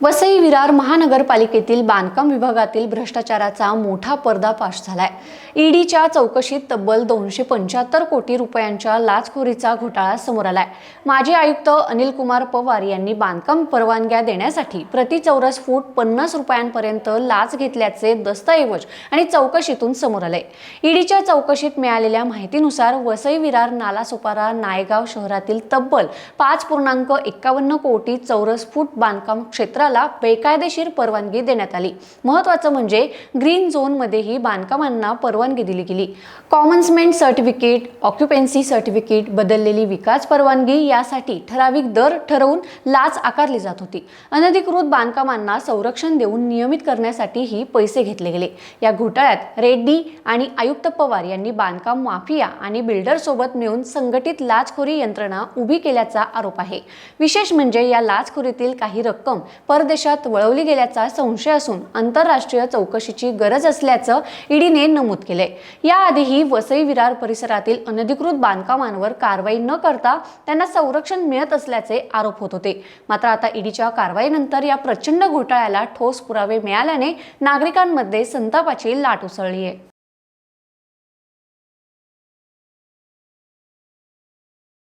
वसई विरार महानगरपालिकेतील बांधकाम विभागातील भ्रष्टाचाराचा मोठा पर्दाफाश झालाय। ईडीच्या चौकशीत तब्बल 275 कोटी रुपयांच्या लाचखोरीचा घोटाळा समोर आलाय। माजी आयुक्त अनिल कुमार पवार यांनी बांधकाम परवानग्या देण्यासाठी प्रति चौरस फूट 50 रुपयांपर्यंत लाच घेतल्याचे दस्तऐवज आणि चौकशीतून समोर आले। ईडीच्या चौकशीत मिळालेल्या माहितीनुसार वसई विरार नालासोपारा नायगाव शहरातील तब्बल 5.51 कोटी चौरस फूट बांधकाम क्षेत्राला बेकायदेशीर परवानगी देण्यात आली। महत्त्वाचं म्हणजे ग्रीन झोन मध्येही बांधकामांना परवानगी दिली गेली। कॉमन्समेंट सर्टिफिकेट, ऑक्युपन्सी सर्टिफिकेट, बदललेली विकास परवानगी यासाठी ठराविक दर ठरवून लाच आकारली जात होती। अनधिकृत बांधकामांना संरक्षण देऊन नियमित करण्यासाठीही पैसे घेतले गेले। या घोटाळ्यात रेड्डी आणि आयुक्त पवार यांनी बांधकाम माफिया आणि बिल्डर सोबत मिळून संघटित लाचखोरी यंत्रणा उभी केल्याचा आरोप आहे। विशेष म्हणजे या लाचखोरीतील काही रक्कम परदेशात वळवली गेल्याचा संशय असून आंतरराष्ट्रीय चौकशीची गरज असल्याचं ईडीने नमूद केले। याआधीही वसई विरार परिसरातील अनधिकृत बांधकामांवर कारवाई न करता त्यांना संरक्षण मिळत असल्याचे आरोप होत होते। मात्र आता ईडीच्या कारवाईनंतर या प्रचंड घोटाळ्याला ठोस पुरावे मिळाल्याने नागरिकांमध्ये संतापाची लाट उसळली आहे।